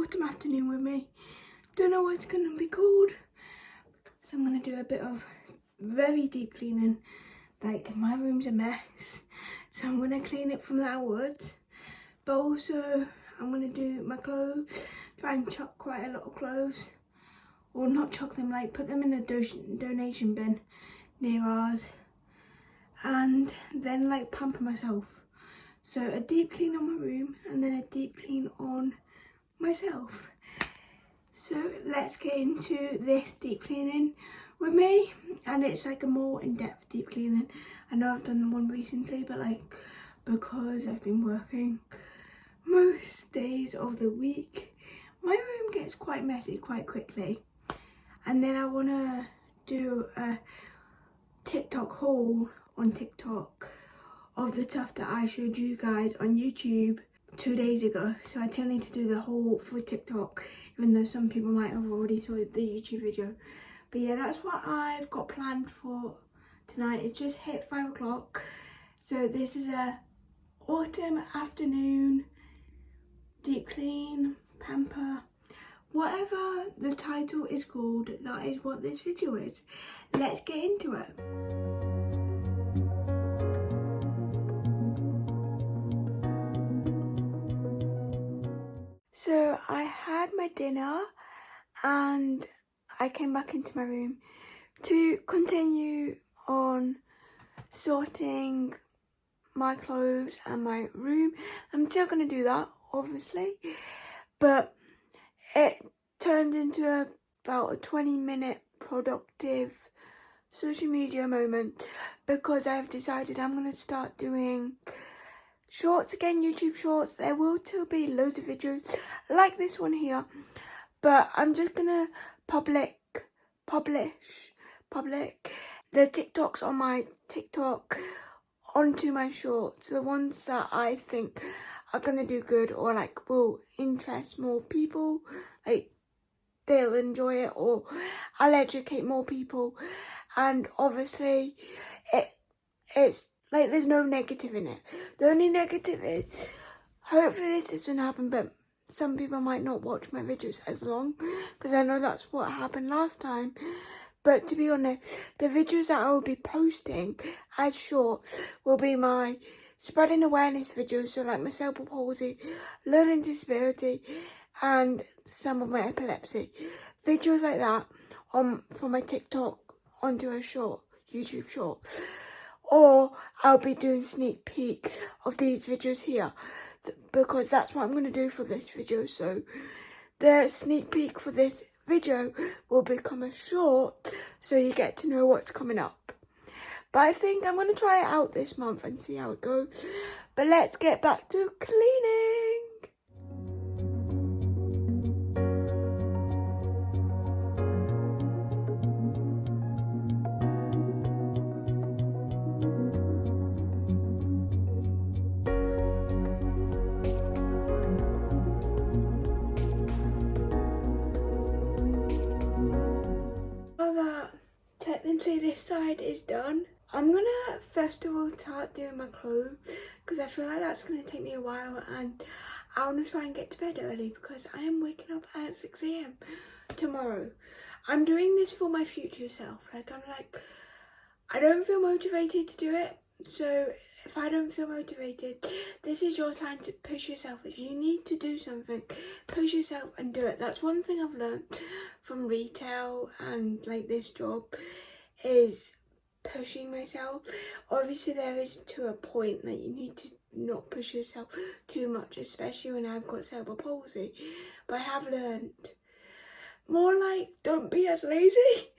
autumn afternoon with me. Don't know what it's going to be called. So I'm going to do a bit of very deep cleaning. Like, my room's a mess. So I'm going to clean it from the outwards. But also, I'm going to do my clothes. Try and chuck quite a lot of clothes. Or not chuck them, like put them in a donation bin near ours. And then like pamper myself. So a deep clean on my room and then a deep clean on myself. So let's get into this deep cleaning with me. And it's like a more in-depth deep cleaning. I know I've done one recently, but like because I've been working most days of the week, my room gets quite messy quite quickly. And then I want to do a TikTok haul on TikTok of the stuff that I showed you guys on YouTube 2 days ago. So I still need to do the haul for TikTok, even though some people might have already saw the YouTube video. But yeah, that's what I've got planned for tonight. It's just hit 5 o'clock. So this is a autumn afternoon deep clean, pamper. Whatever the title is called, that is what this video is. Let's get into it. So I had my dinner and I came back into my room to continue on sorting my clothes and my room. I'm still going to do that, obviously, but it turned into about a 20-minute productive social media moment because I've decided I'm going to start doing shorts again, YouTube shorts. There will still be loads of videos like this one here, but I'm just going to publish the TikToks on my TikTok onto my shorts, the ones that I think are going to do good or like will interest more people, like they'll enjoy it, or I'll educate more people. And obviously it's like there's no negative in it. The only negative is hopefully this doesn't happen, but some people might not watch my videos as long because I know that's what happened last time. But to be honest, the videos that I will be posting as shorts will be my spreading awareness videos, so like my cerebral palsy, learning disability, and some of my epilepsy. Videos like that from my TikTok onto a short, YouTube short. Or I'll be doing sneak peeks of these videos here, because that's what I'm going to do for this video. So the sneak peek for this video will become a short, so you get to know what's coming up. But I think I'm going to try it out this month and see how it goes. But let's get back to cleaning. Now that technically this side is done, I'm gonna first of all start doing my clothes because I feel like that's gonna take me a while, and I want to try and get to bed early because I am waking up at 6 AM tomorrow. I'm doing this for my future self. I don't feel motivated to do it, so if I don't feel motivated, this is your time to push yourself. If you need to do something, push yourself and do it. That's one thing I've learned from retail and like this job is pushing myself. Obviously there is to a point that you need to not push yourself too much, especially when I've got cerebral palsy. But I have learned more like, don't be as lazy.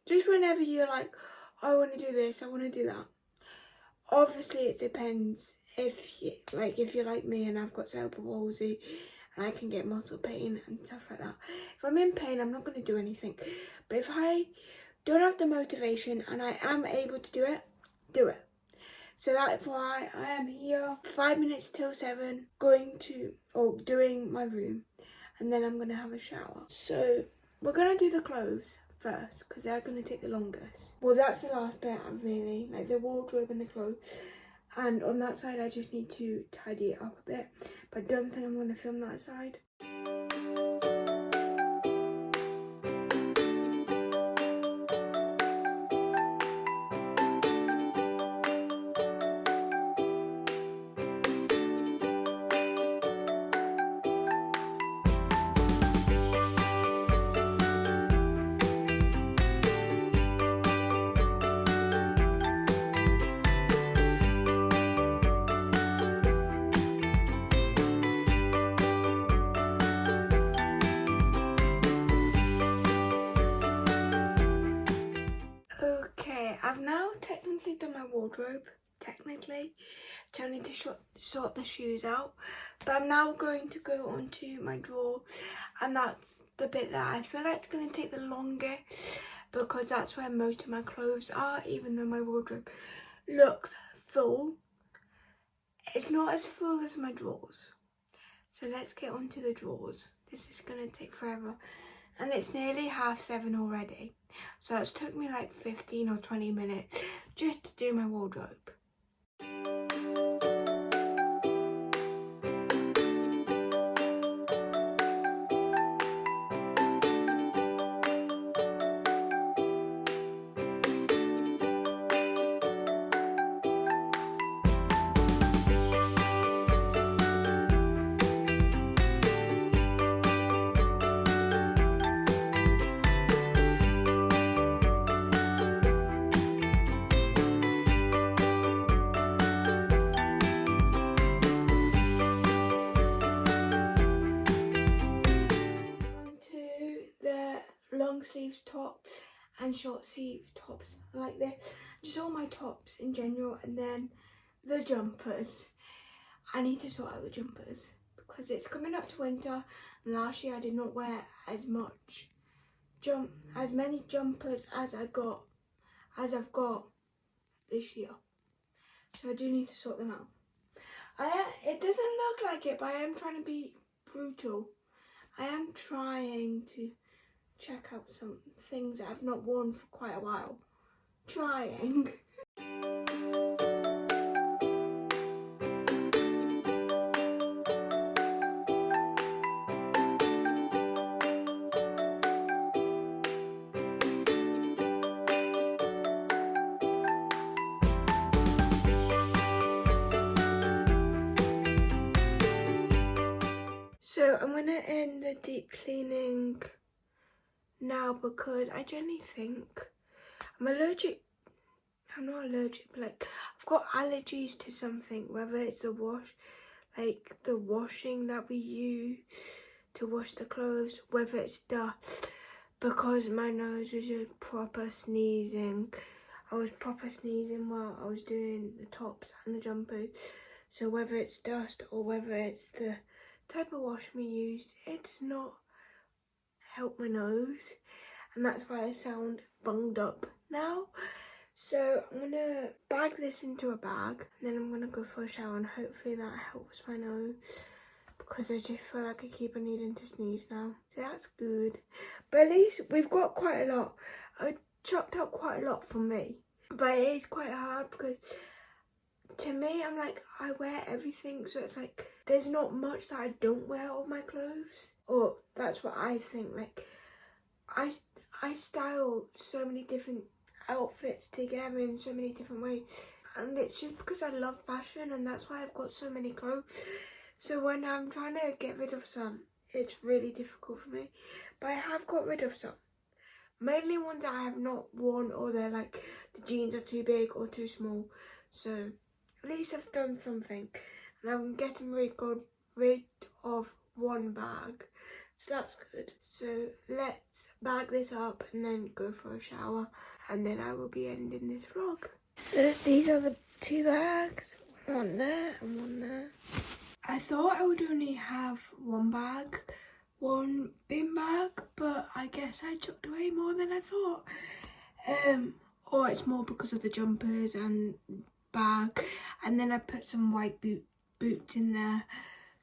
Just whenever you're like, I want to do this, I want to do that. Obviously it depends if you're like me and I've got cerebral palsy and I can get muscle pain and stuff like that. If I'm in pain, I'm not going to do anything. But if I don't have the motivation and I am able to do it, do it. So that's why I am here 5 minutes till 7 doing my room, and then I'm going to have a shower. So we're going to do the clothes first because they're going to take the longest. Well, that's the last bit, really, like the wardrobe and the clothes. And on that side I just need to tidy it up a bit, but I don't think I'm going to film that side. I've now technically done my wardrobe, technically, so I need to sort the shoes out, but I'm now going to go onto my drawer, and that's the bit that I feel like it's going to take the longest, because that's where most of my clothes are, even though my wardrobe looks full. It's not as full as my drawers. So let's get onto the drawers. This is going to take forever. And it's nearly 7:30 already. So it's took me like 15 or 20 minutes just to do my wardrobe. Long sleeves tops and short sleeve tops like this, just all my tops in general, and then the jumpers. I need to sort out the jumpers because it's coming up to winter, and last year I did not wear as many jumpers as I've got this year, so I do need to sort them out. It doesn't look like it, but I am trying to be brutal. I am trying to check out some things that I've not worn for quite a while. Trying. So I'm gonna end the deep cleaning now because I generally think I'm not allergic, but like I've got allergies to something, whether it's the washing that we use to wash the clothes, whether it's dust, because my nose was just proper sneezing. I was proper sneezing while I was doing the tops and the jumpers, so whether it's dust or whether it's the type of wash we use, it does not help my nose, and that's why I sound bunged up now. So I'm gonna bag this into a bag, and then I'm gonna go for a shower, and hopefully that helps my nose, because I just feel like I keep on needing to sneeze now. So that's good, but at least we've got quite a lot. I chopped out quite a lot for me, but it is quite hard because to me, I'm like, I wear everything, so it's like there's not much that I don't wear of my clothes, or that's what I think. Like I style so many different outfits together in so many different ways, and it's just because I love fashion, and that's why I've got so many clothes. So when I'm trying to get rid of some, it's really difficult for me, but I have got rid of some, mainly ones that I have not worn, or they're like the jeans are too big or too small. So at least I've done something, and I'm getting rid of one bag, so that's good. So let's bag this up and then go for a shower, and then I will be ending this vlog. So these are the two bags, one there and one there. I thought I would only have one bin bag, but I guess I chucked away more than I thought. Or it's more because of the jumpers and bag, and then I put some white boots in there,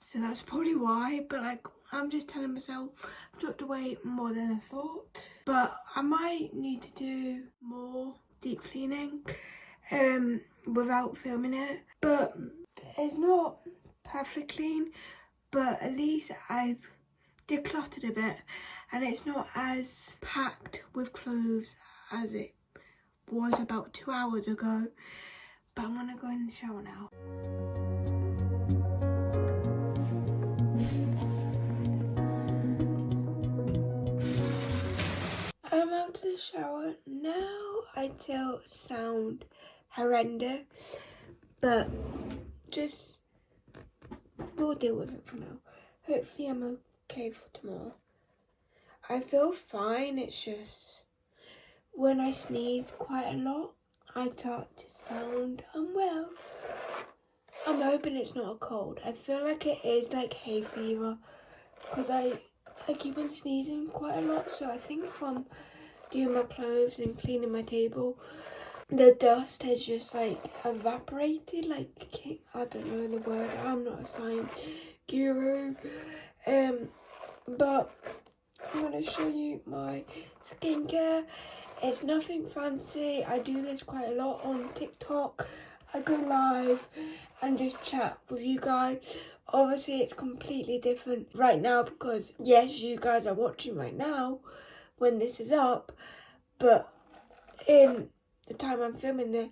so that's probably why. But like, I'm just telling myself I've chucked away more than I thought, but I might need to do more deep cleaning without filming it. But it's not perfectly clean, but at least I've decluttered a bit, and it's not as packed with clothes as it was about 2 hours ago. But I'm gonna go in the shower now. I'm out of the shower now. I still sound horrendous, but just we'll deal with it for now. Hopefully I'm okay for tomorrow. I feel fine, it's just when I sneeze quite a lot, I start to sound unwell. I'm hoping it's not a cold. I feel like it is like hay fever because I keep on sneezing quite a lot. So I think from doing my clothes and cleaning my table, the dust has just like evaporated. Like, I don't know the word. I'm not a science guru. But I'm going to show you my skincare. It's nothing fancy. I do this quite a lot on TikTok. I go live and just chat with you guys. Obviously, it's completely different right now because, yes, you guys are watching right now when this is up. But in the time I'm filming this,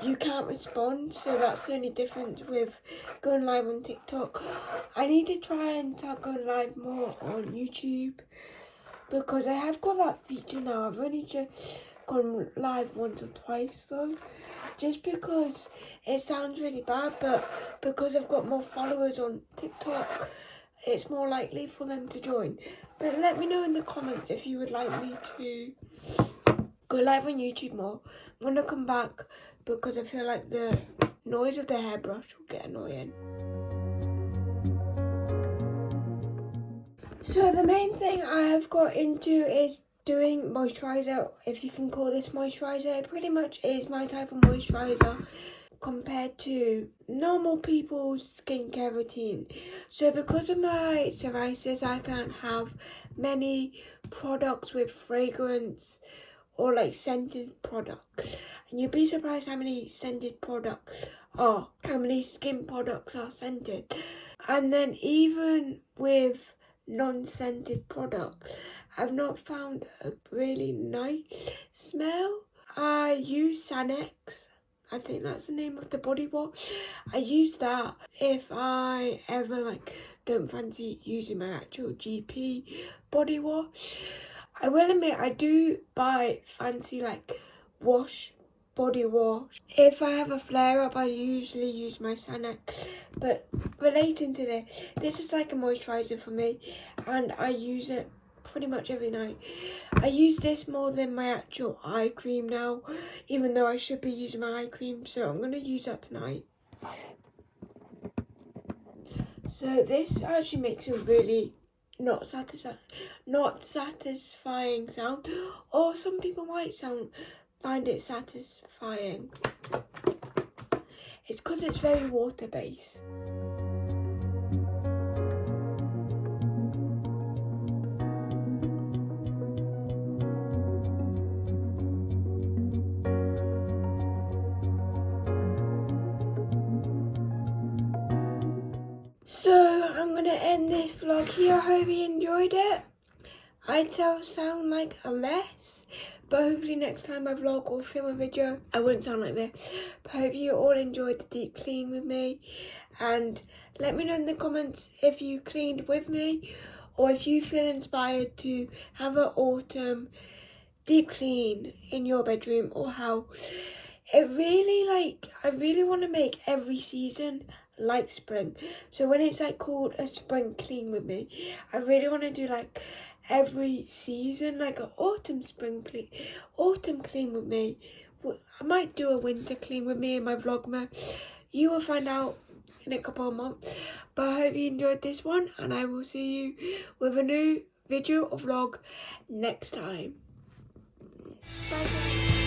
you can't respond, so that's the only difference with going live on TikTok. I need to try and start going live more on YouTube because I have got that feature now. I've only just gone live once or twice though, just because it sounds really bad, but because I've got more followers on TikTok, it's more likely for them to join. But let me know in the comments if you would like me to go live on YouTube more. I'm going to come back because I feel like the noise of the hairbrush will get annoying. So the main thing I have got into is doing moisturiser, if you can call this moisturiser. It pretty much is my type of moisturiser compared to normal people's skincare routine. So because of my psoriasis, I can't have many products with fragrance or like scented products. And you'd be surprised how many scented products are, how many skin products are scented. And then even with non-scented products, I've not found a really nice smell. I use Sanex. I think that's the name of the body wash. I use that if I ever like don't fancy using my actual GP body wash. I will admit I do buy fancy like body wash. If I have a flare up, I usually use my Sanex. But relating to this is like a moisturiser for me, and I use it pretty much every night. I use this more than my actual eye cream now, even though I should be using my eye cream, so I'm going to use that tonight. So this actually makes a really not satisfying sound, or some people might find it satisfying. It's because it's very water based. So I'm gonna end this vlog here. I hope you enjoyed it. I sound like a mess, but hopefully next time I vlog or film a video, I won't sound like this. But I hope you all enjoyed the deep clean with me, and let me know in the comments if you cleaned with me, or if you feel inspired to have an autumn deep clean in your bedroom or house. I really want to make every season like spring. So when it's like called a spring clean with me, I really want to do like every season, like an autumn clean with me. I might do a winter clean with me in my vlogmas. You will find out in a couple of months. But I hope you enjoyed this one, and I will see you with a new video or vlog next time. Bye guys.